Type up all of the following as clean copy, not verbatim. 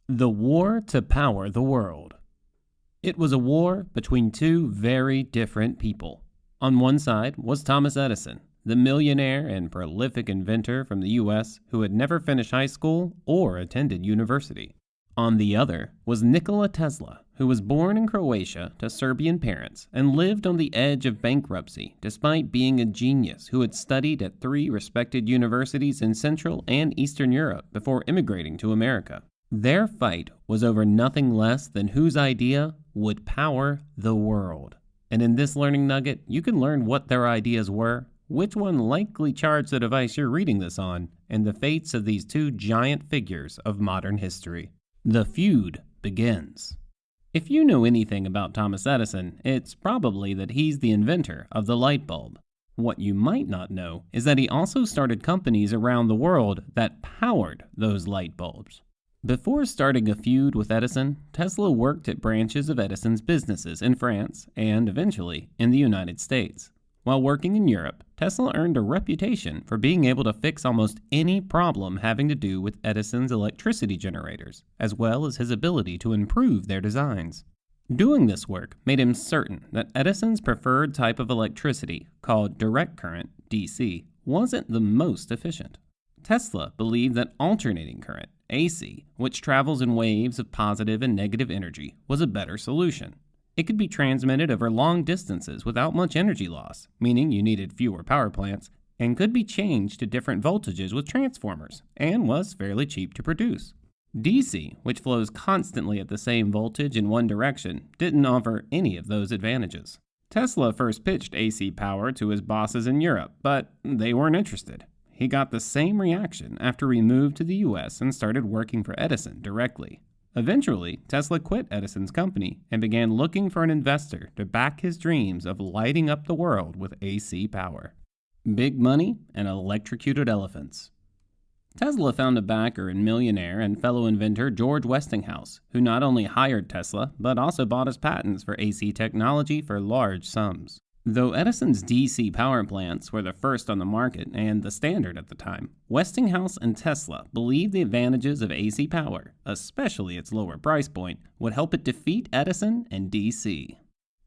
The War to Power the World. It was a war between two very different people. On one side was Thomas Edison, the millionaire and prolific inventor from the U.S. who had never finished high school or attended university. On the other was Nikola Tesla, who was born in Croatia to Serbian parents and lived on the edge of bankruptcy despite being a genius who had studied at 3 respected universities in Central and Eastern Europe before immigrating to America. Their fight was over nothing less than whose idea would power the world. And in this learning nugget, you can learn what their ideas were, which one likely charged the device you're reading this on, and the fates of these two giant figures of modern history. The feud begins. If you know anything about Thomas Edison, it's probably that he's the inventor of the light bulb. What you might not know is that he also started companies around the world that powered those light bulbs. Before starting a feud with Edison, Tesla worked at branches of Edison's businesses in France and, eventually, in the United States. While working in Europe, Tesla earned a reputation for being able to fix almost any problem having to do with Edison's electricity generators, as well as his ability to improve their designs. Doing this work made him certain that Edison's preferred type of electricity, called direct current, DC, wasn't the most efficient. Tesla believed that alternating current, AC, which travels in waves of positive and negative energy, was a better solution. It could be transmitted over long distances without much energy loss, meaning you needed fewer power plants, and could be changed to different voltages with transformers, and was fairly cheap to produce. DC, which flows constantly at the same voltage in one direction, didn't offer any of those advantages. Tesla first pitched AC power to his bosses in Europe, but they weren't interested. He got the same reaction after he moved to the U.S. and started working for Edison directly. Eventually, Tesla quit Edison's company and began looking for an investor to back his dreams of lighting up the world with AC power. Big money and electrocuted elephants. Tesla found a backer in millionaire and fellow inventor George Westinghouse, who not only hired Tesla, but also bought his patents for AC technology for large sums. Though Edison's DC power plants were the first on the market and the standard at the time, Westinghouse and Tesla believed the advantages of AC power, especially its lower price point, would help it defeat Edison and DC.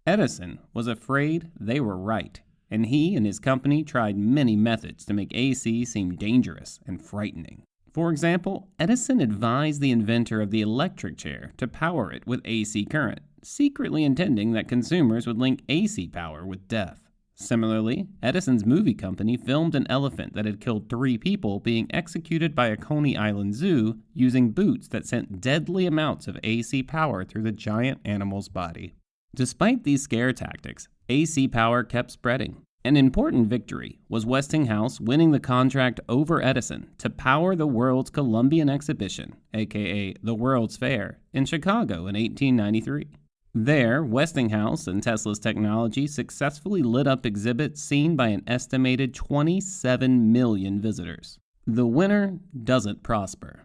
Edison was afraid they were right, and he and his company tried many methods to make AC seem dangerous and frightening. For example, Edison advised the inventor of the electric chair to power it with AC current, secretly intending that consumers would link AC power with death. Similarly, Edison's movie company filmed an elephant that had killed 3 people being executed by a Coney Island zoo using boots that sent deadly amounts of AC power through the giant animal's body. Despite these scare tactics, AC power kept spreading. An important victory was Westinghouse winning the contract over Edison to power the World's Columbian Exhibition, aka the World's Fair, in Chicago in 1893. There, Westinghouse and Tesla's technology successfully lit up exhibits seen by an estimated 27 million visitors. The winner doesn't prosper.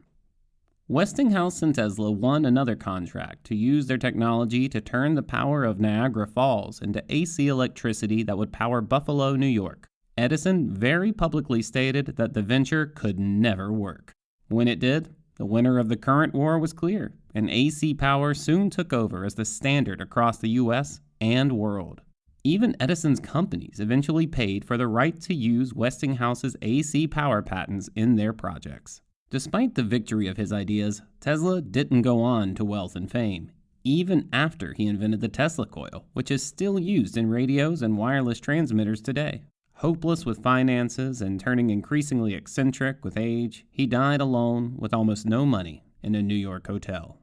Westinghouse and Tesla won another contract to use their technology to turn the power of Niagara Falls into AC electricity that would power Buffalo, New York. Edison very publicly stated that the venture could never work. When it did, the winner of the current war was clear, and AC power soon took over as the standard across the U.S. and world. Even Edison's companies eventually paid for the right to use Westinghouse's AC power patents in their projects. Despite the victory of his ideas, Tesla didn't go on to wealth and fame, even after he invented the Tesla coil, which is still used in radios and wireless transmitters today. Hopeless with finances and turning increasingly eccentric with age, he died alone with almost no money in a New York hotel.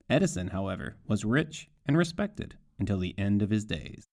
Edison, however, was rich and respected until the end of his days.